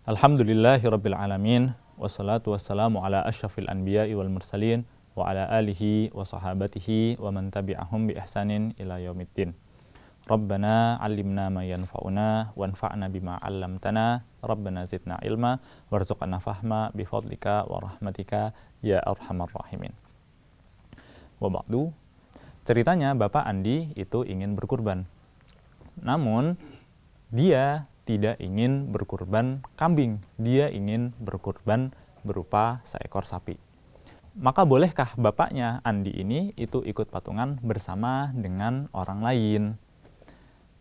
Alhamdulillahirabbil alamin wassalatu wassalamu ala asyrafil anbiya'i wal mursalin wa ala alihi wa sahabatihi wa man tabi'ahum bi ihsanin ila yaumiddin. Rabbana 'allimna ma yanfa'una wanfa'na bima 'allamtana. Rabbana zidna ilma warzuqna fahma bi fadlika wa rahmatika ya arhamar rahimin. Wa ba'du. Ceritanya Bapak Andi itu ingin berkurban. Namun dia tidak ingin berkurban kambing, dia ingin berkurban berupa seekor sapi. Maka bolehkah bapaknya Andi ini itu ikut patungan bersama dengan orang lain?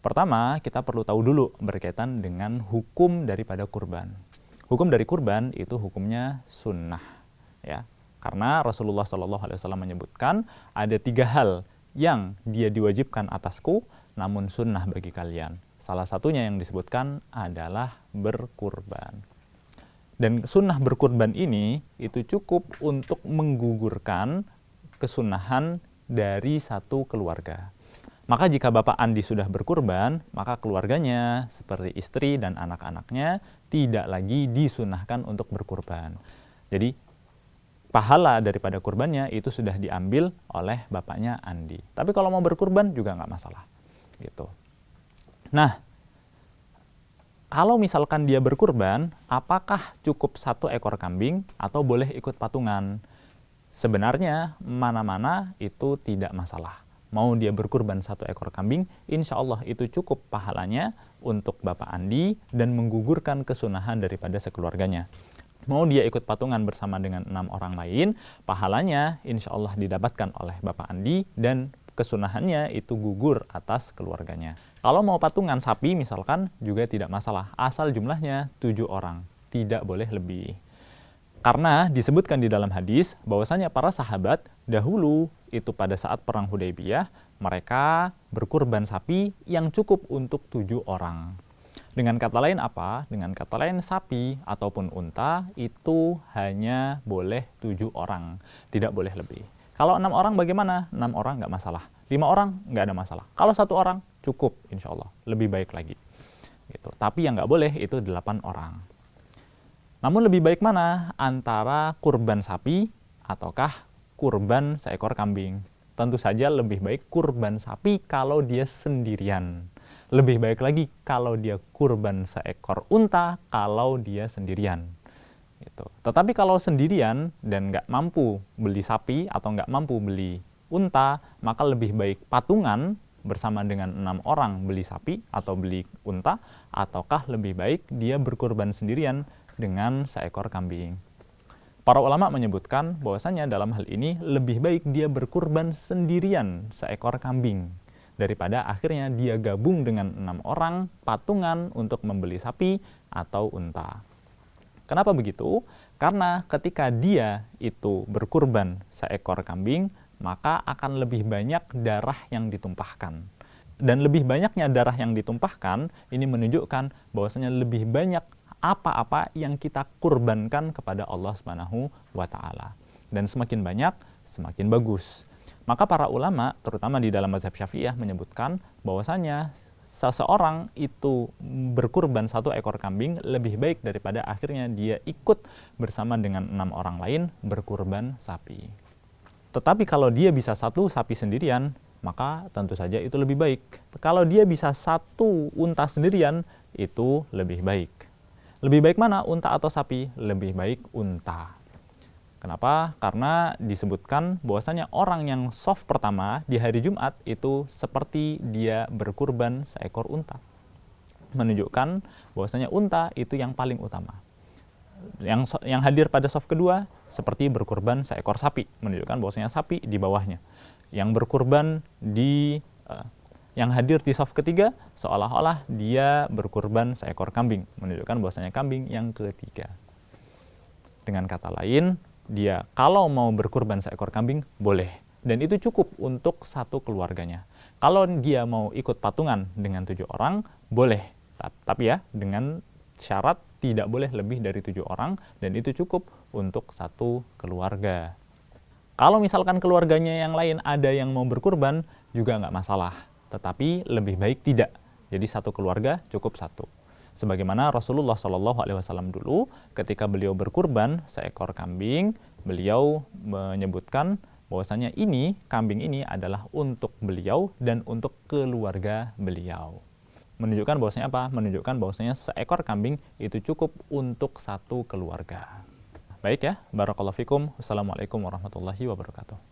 Pertama, kita perlu tahu dulu berkaitan dengan hukum daripada kurban. Hukum dari kurban itu hukumnya sunnah, ya. Karena Rasulullah SAW menyebutkan ada 3 hal yang dia diwajibkan atasku, namun sunnah bagi kalian. Salah satunya yang disebutkan adalah berkurban. Dan sunnah berkurban ini itu cukup untuk menggugurkan kesunahan dari satu keluarga. Maka jika Bapak Andi sudah berkurban, maka keluarganya seperti istri dan anak-anaknya tidak lagi disunahkan untuk berkurban. Jadi pahala daripada kurbannya itu sudah diambil oleh bapaknya Andi. Tapi kalau mau berkurban juga nggak masalah. Gitu. Nah, kalau misalkan dia berkurban, apakah cukup 1 ekor kambing atau boleh ikut patungan? Sebenarnya mana-mana itu tidak masalah. Mau dia berkurban 1 ekor kambing, insya Allah itu cukup pahalanya untuk Bapak Andi dan menggugurkan kesunahan daripada sekeluarganya. Mau dia ikut patungan bersama dengan 6 orang lain, pahalanya insya Allah didapatkan oleh Bapak Andi dan kesunahannya itu gugur atas keluarganya. Kalau mau patungan sapi misalkan juga tidak masalah, asal jumlahnya 7 orang, tidak boleh lebih. Karena disebutkan di dalam hadis bahwasanya para sahabat dahulu itu pada saat perang Hudaybiyah mereka berkurban sapi yang cukup untuk 7 orang. Dengan kata lain apa? Dengan kata lain sapi ataupun unta itu hanya boleh 7 orang, tidak boleh lebih. Kalau 6 orang bagaimana? 6 orang nggak masalah. 5 orang nggak ada masalah. Kalau 1 orang cukup insya Allah, lebih baik lagi. Gitu. Tapi yang nggak boleh itu 8 orang. Namun lebih baik mana? Antara kurban sapi ataukah kurban seekor kambing? Tentu saja lebih baik kurban sapi kalau dia sendirian. Lebih baik lagi kalau dia kurban seekor unta kalau dia sendirian. Gitu. Tetapi kalau sendirian dan nggak mampu beli sapi atau nggak mampu beli unta, maka lebih baik patungan bersama dengan 6 orang beli sapi atau beli unta, ataukah lebih baik dia berkurban sendirian dengan seekor kambing. Para ulama menyebutkan bahwasanya dalam hal ini lebih baik dia berkurban sendirian seekor kambing daripada akhirnya dia gabung dengan 6 orang patungan untuk membeli sapi atau unta. Kenapa begitu? Karena ketika dia itu berkurban seekor kambing, maka akan lebih banyak darah yang ditumpahkan. Dan lebih banyaknya darah yang ditumpahkan, ini menunjukkan bahwasanya lebih banyak apa-apa yang kita kurbankan kepada Allah Subhanahu wa Ta'ala. Dan semakin banyak, semakin bagus. Maka para ulama, terutama di dalam mazhab Syafi'iyah, menyebutkan bahwasanya seseorang itu berkurban 1 ekor kambing lebih baik daripada akhirnya dia ikut bersama dengan 6 orang lain berkurban sapi. Tetapi kalau dia bisa 1 sapi sendirian, maka tentu saja itu lebih baik. Kalau dia bisa 1 unta sendirian, itu lebih baik. Lebih baik mana? Unta atau sapi? Lebih baik unta. Kenapa? Karena disebutkan bahwasanya orang yang soft pertama di hari Jumat itu seperti dia berkurban seekor unta. Menunjukkan bahwasanya unta itu yang paling utama. Yang hadir pada soft kedua seperti berkurban seekor sapi. Menunjukkan bahwasanya sapi di bawahnya. Yang berkurban yang hadir di soft ketiga seolah-olah dia berkurban seekor kambing. Menunjukkan bahwasanya kambing yang ketiga. Dengan kata lain, dia kalau mau berkurban seekor kambing boleh, dan itu cukup untuk 1 keluarganya. Kalau dia mau ikut patungan dengan 7 orang boleh, tapi ya dengan syarat tidak boleh lebih dari 7 orang dan itu cukup untuk 1 keluarga. Kalau misalkan keluarganya yang lain ada yang mau berkurban juga nggak masalah, tetapi lebih baik tidak. Jadi 1 keluarga cukup 1. Sebagaimana Rasulullah SAW dulu ketika beliau berkurban seekor kambing, beliau menyebutkan bahwasanya kambing ini adalah untuk beliau dan untuk keluarga beliau. Menunjukkan bahwasanya apa? Menunjukkan bahwasanya seekor kambing itu cukup untuk satu keluarga. Baik ya, barakallahu fikum. Wassalamualaikum warahmatullahi wabarakatuh.